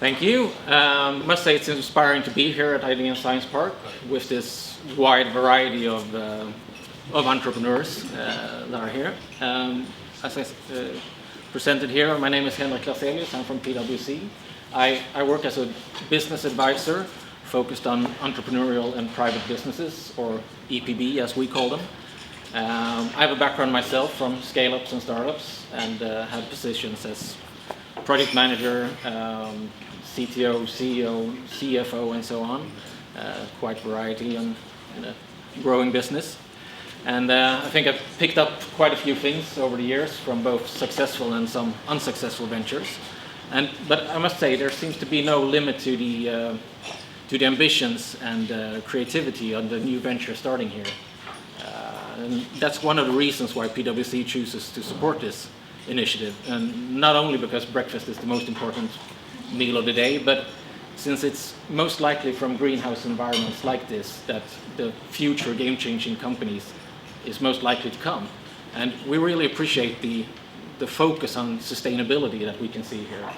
Thank you. Must say it's inspiring to be here at Ideon Science Park with this wide variety of entrepreneurs that are here. As I presented here, my name is Henrik Clerselius. I'm from PwC. I work as a business advisor focused on entrepreneurial and private businesses, or EPB as we call them. I have a background myself from scale-ups and startups, and had positions as project manager, CTO, CEO, CFO, and so on. Quite variety in a growing business. And I think I've picked up quite a few things over the years from both successful and some unsuccessful ventures. But I must say there seems to be no limit to the ambitions and creativity on the new venture starting here. And that's one of the reasons why PwC chooses to support this initiative. And not only because breakfast is the most important meal of the day, but since it's most likely from greenhouse environments like this that the future game-changing companies is most likely to come. And we really appreciate the focus on sustainability that we can see here.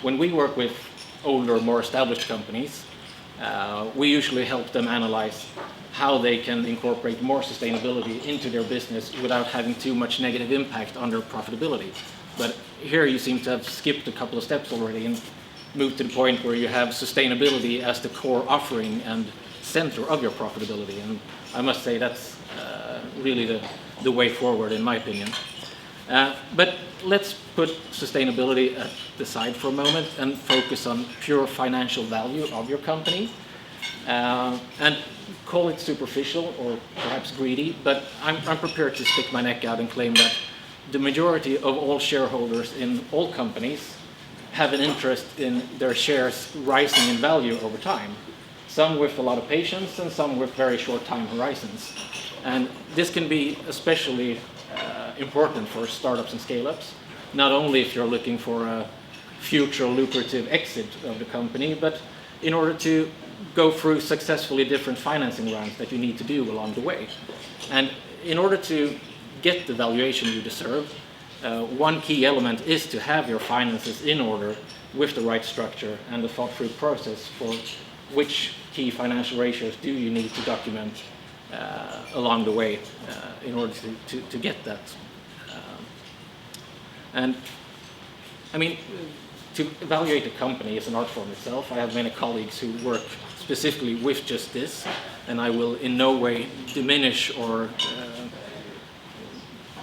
When we work with older, more established companies, we usually help them analyze how they can incorporate more sustainability into their business without having too much negative impact on their profitability. But here you seem to have skipped a couple of steps already and moved to the point where you have sustainability as the core offering and center of your profitability. And I must say that's really the way forward, in my opinion. But let's put sustainability at the side for a moment and focus on pure financial value of your company. And call it superficial or perhaps greedy, but I'm prepared to stick my neck out and claim that the majority of all shareholders in all companies have an interest in their shares rising in value over time. Some with a lot of patience and some with very short time horizons. And this can be especially important for startups and scale-ups, not only if you're looking for a future lucrative exit of the company, but in order to go through successfully different financing rounds that you need to do along the way. And in order to get the valuation you deserve, one key element is to have your finances in order with the right structure and the thought-through process for which key financial ratios do you need to document along the way in order to get that. And I mean, to evaluate a company is an art form itself. I have many colleagues who work specifically with just this, and I will in no way diminish or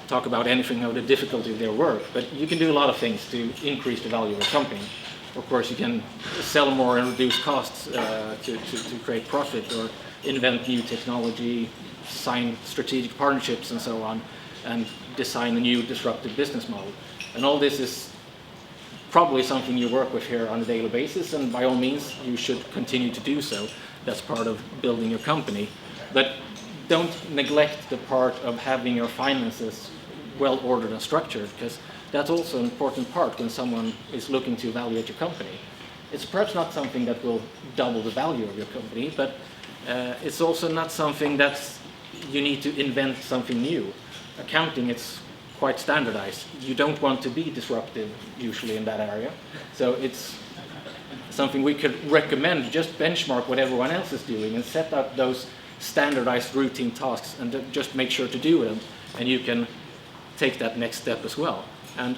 talk about anything of the difficulty of their work, but you can do a lot of things to increase the value of a company. Of course, you can sell more and reduce costs to create profit, or invent new technology, sign strategic partnerships and so on, and design a new disruptive business model. And all this is probably something you work with here on a daily basis, and by all means you should continue to do so. That's part of building your company. But don't neglect the part of having your finances well ordered and structured, because that's also an important part when someone is looking to evaluate your company. It's perhaps not something that will double the value of your company, but it's also not something that you need to invent something new. Accounting, it's quite standardized. You don't want to be disruptive usually in that area. So it's something we could recommend. Just benchmark what everyone else is doing and set up those standardized routine tasks and just make sure to do them, and you can take that next step as well. And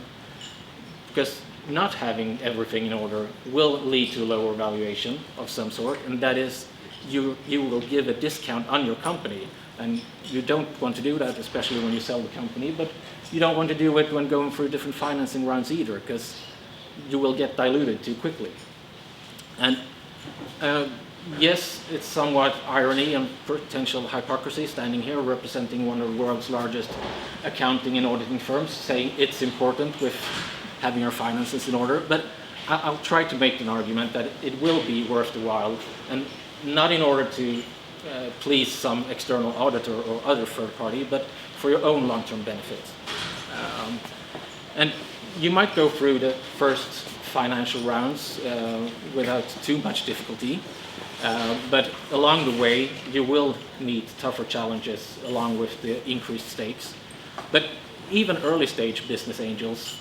because not having everything in order will lead to a lower valuation of some sort, and that is you will give a discount on your company, and you don't want to do that, especially when you sell the company, but you don't want to do it when going through different financing rounds either, because you will get diluted too quickly. And yes, it's somewhat irony and potential hypocrisy standing here representing one of the world's largest accounting and auditing firms, saying it's important with having your finances in order, but I'll try to make an argument that it will be worth the while, and not in order to please some external auditor or other third party, but for your own long-term benefit. And you might go through the first financial rounds without too much difficulty, but along the way you will meet tougher challenges along with the increased stakes. But even early stage business angels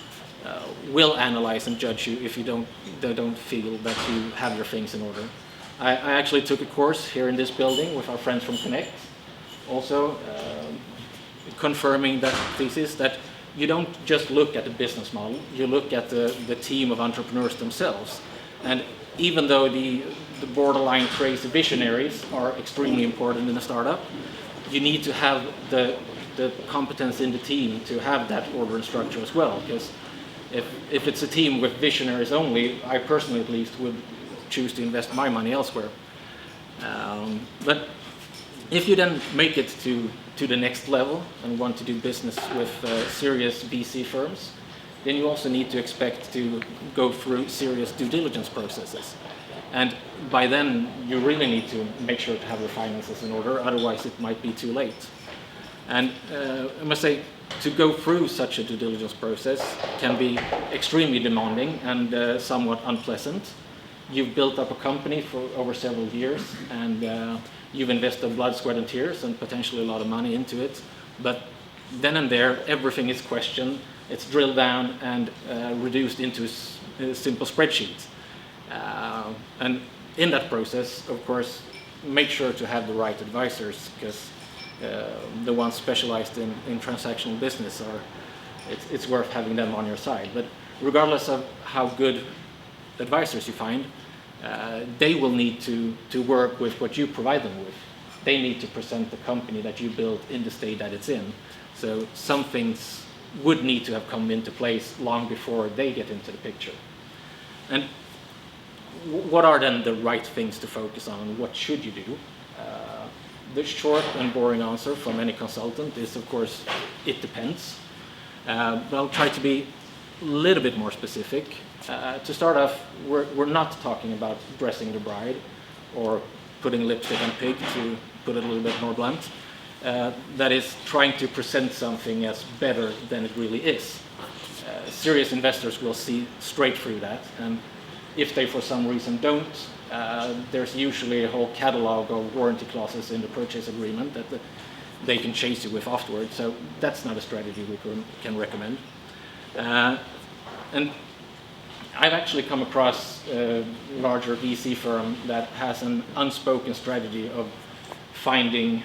will analyze and judge you if they don't feel that you have your things in order. I actually took a course here in this building with our friends from Connect, also confirming that thesis that you don't just look at the business model, you look at the team of entrepreneurs themselves. And even though the borderline crazy visionaries are extremely important in a startup, you need to have the competence in the team to have that order and structure as well. Because if it's a team with visionaries only, I personally at least would choose to invest my money elsewhere. But if you then make it to the next level and want to do business with serious VC firms, then you also need to expect to go through serious due diligence processes. And by then, you really need to make sure to have your finances in order, otherwise it might be too late. And I must say, to go through such a due diligence process can be extremely demanding and somewhat unpleasant. You've built up a company for over several years, and you've invested blood, sweat, and tears, and potentially a lot of money into it. But then and there, everything is questioned. It's drilled down and reduced into simple spreadsheets. And in that process, of course, make sure to have the right advisors, because the ones specialized in transactional business it's worth having them on your side. But regardless of how good advisors you find, they will need to work with what you provide them with. They need to present the company that you built in the state that it's in. So some things would need to have come into place long before they get into the picture. And what are then the right things to focus on? What should you do? The short and boring answer from any consultant is, of course, it depends. But I'll try to be a little bit more specific. To start off, we're not talking about dressing the bride or putting lipstick on pig, to put it a little bit more blunt. That is trying to present something as better than it really is. Serious investors will see straight through that, and if they for some reason don't, there's usually a whole catalog of warranty clauses in the purchase agreement that they can chase you with afterwards. So that's not a strategy we can recommend. And I've actually come across a larger VC firm that has an unspoken strategy of finding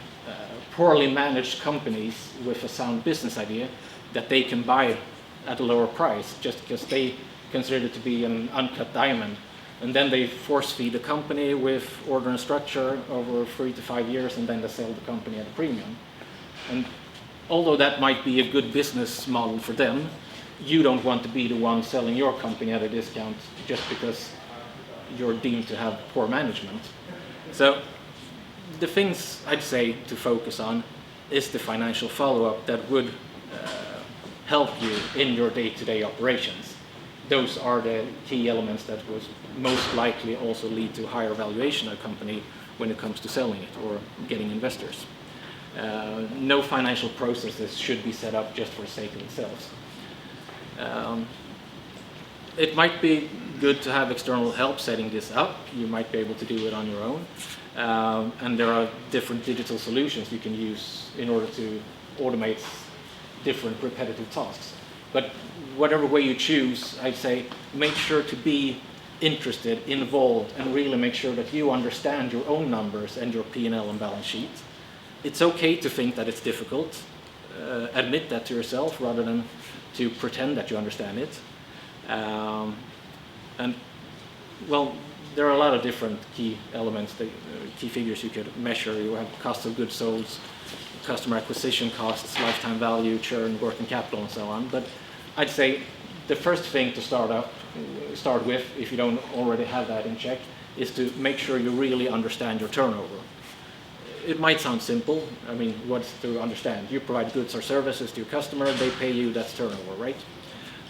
poorly managed companies with a sound business idea that they can buy at a lower price just because they consider it to be an uncut diamond. And then they force feed the company with order and structure over 3 to 5 years, and then they sell the company at a premium. And although that might be a good business model for them, you don't want to be the one selling your company at a discount just because you're deemed to have poor management. So the things I'd say to focus on is the financial follow-up that would help you in your day-to-day operations. Those are the key elements that would most likely also lead to higher valuation of a company when it comes to selling it or getting investors. No financial processes should be set up just for the sake of themselves. It might be good to have external help setting this up. You might be able to do it on your own. And there are different digital solutions you can use in order to automate different repetitive tasks. But whatever way you choose, I'd say make sure to be interested, involved, and really make sure that you understand your own numbers and your P&L and balance sheet. It's okay to think that it's difficult. Admit that to yourself rather than to pretend that you understand it. And well, there are a lot of different key elements, key figures you could measure. You have cost of goods sold, customer acquisition costs, lifetime value, churn, working capital, and so on. But I'd say the first thing to start with, if you don't already have that in check, is to make sure you really understand your turnover. It might sound simple. I mean, what's to understand? You provide goods or services to your customer, they pay you, that's turnover, right?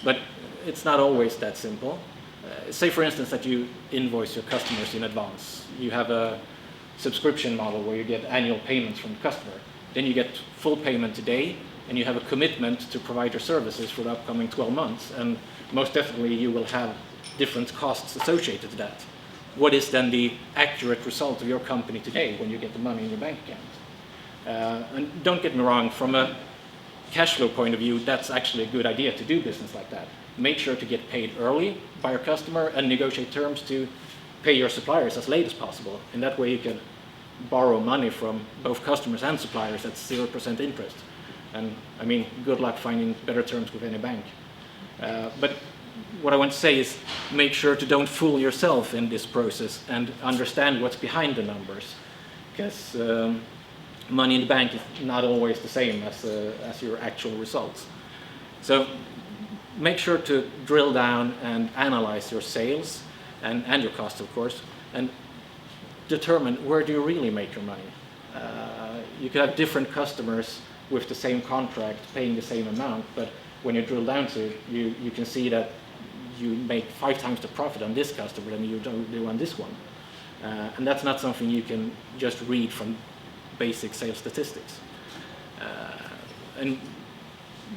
But it's not always that simple. Say, for instance, that you invoice your customers in advance. You have a subscription model where you get annual payments from the customer. Then you get full payment today, and you have a commitment to provide your services for the upcoming 12 months. And most definitely, you will have different costs associated to that. What is then the accurate result of your company today when you get the money in your bank account? And don't get me wrong, from a cash flow point of view, that's actually a good idea to do business like that. Make sure to get paid early by your customer and negotiate terms to pay your suppliers as late as possible. And that way you can borrow money from both customers and suppliers at 0% interest. And I mean, good luck finding better terms with any bank. But what I want to say is make sure to don't fool yourself in this process and understand what's behind the numbers. Because money in the bank is not always the same as your actual results. So make sure to drill down and analyze your sales and your costs, of course, and determine where do you really make your money. You could have different customers with the same contract paying the same amount, but when you drill down to it, you can see that you make 5 times the profit on this customer than you do on this one. And that's not something you can just read from basic sales statistics. And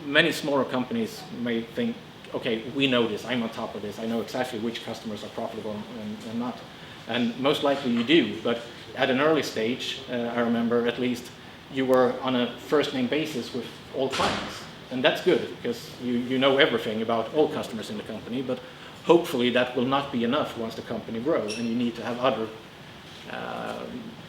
many smaller companies may think, okay, we know this, I'm on top of this, I know exactly which customers are profitable and not. And most likely you do, but at an early stage, I remember at least, you were on a first name basis with all clients. And that's good, because you know everything about all customers in the company, but hopefully that will not be enough once the company grows, and you need to have other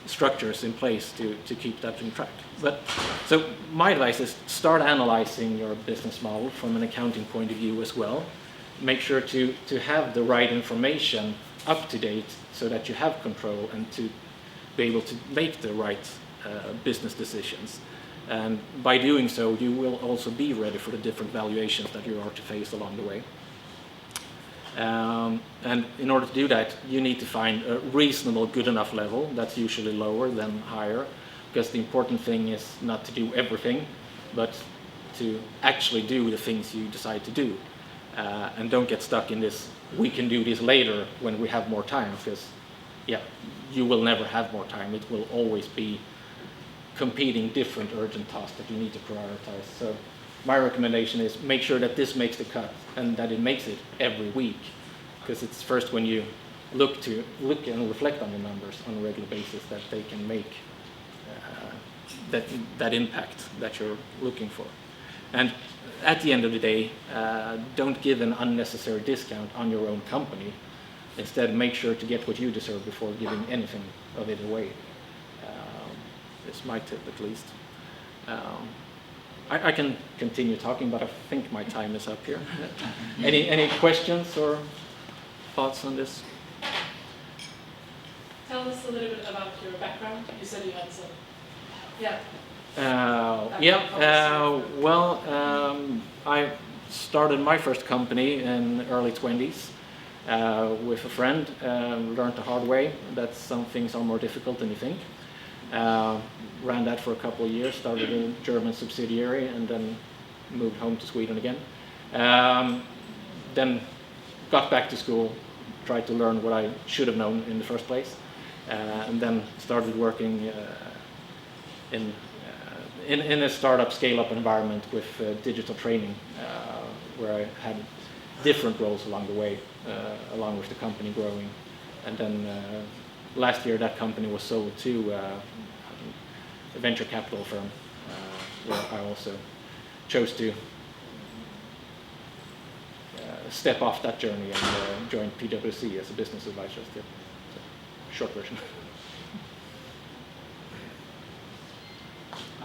structures in place to keep that in track. But so my advice is start analyzing your business model from an accounting point of view as well. Make sure to have the right information up to date so that you have control and to be able to make the right business decisions. And by doing so, you will also be ready for the different valuations that you are to face along the way. And in order to do that, you need to find a reasonable, good enough level that's usually lower than higher, because the important thing is not to do everything, but to actually do the things you decide to do. And don't get stuck in this, we can do this later when we have more time, because yeah, you will never have more time. It will always be competing different urgent tasks that you need to prioritize. So my recommendation is make sure that this makes the cut and that it makes it every week, because it's first when you look and reflect on the numbers on a regular basis that they can make that impact that you're looking for. And at the end of the day, don't give an unnecessary discount on your own company. Instead, make sure to get what you deserve before giving anything of it away. It's my tip, at least. I can continue talking, but I think my time is up here. Any questions or thoughts on this? Tell us a little bit about your background. You said you had some. Yeah. I started my first company in the early 20s with a friend. Learned the hard way that some things are more difficult than you think. Ran that for a couple of years, started a German subsidiary, and then moved home to Sweden again. Then got back to school, tried to learn what I should have known in the first place, and then started working in a startup scale-up environment with digital training, where I had different roles along the way, along with the company growing. And then last year that company was sold to a venture capital firm, where I also chose to step off that journey and join PwC as a business advisor. So, short version.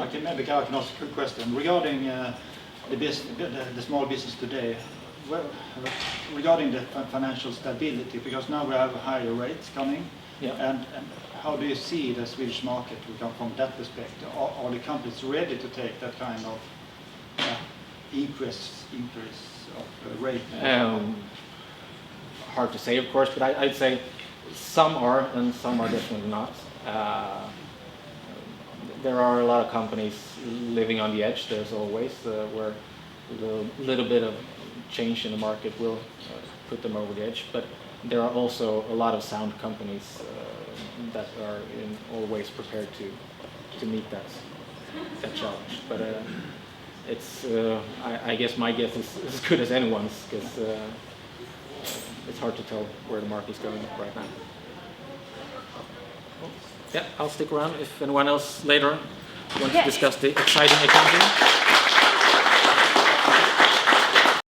Okay, maybe I can ask a quick question regarding the small business today. Well, regarding the financial stability, because now we have higher rates coming, yeah. And how do you see the Swedish market from that perspective? Are the companies ready to take that kind of increase of rate? Hard to say, of course, but I'd say some are and some are definitely not. There are a lot of companies living on the edge. There's always where a little bit of change in the market will put them over the edge, but there are also a lot of sound companies that are always prepared to meet that challenge. But it's I guess my guess is as good as anyone's, because it's hard to tell where the market's going right now. Yeah, I'll stick around if anyone else later wants to discuss the exciting accounting.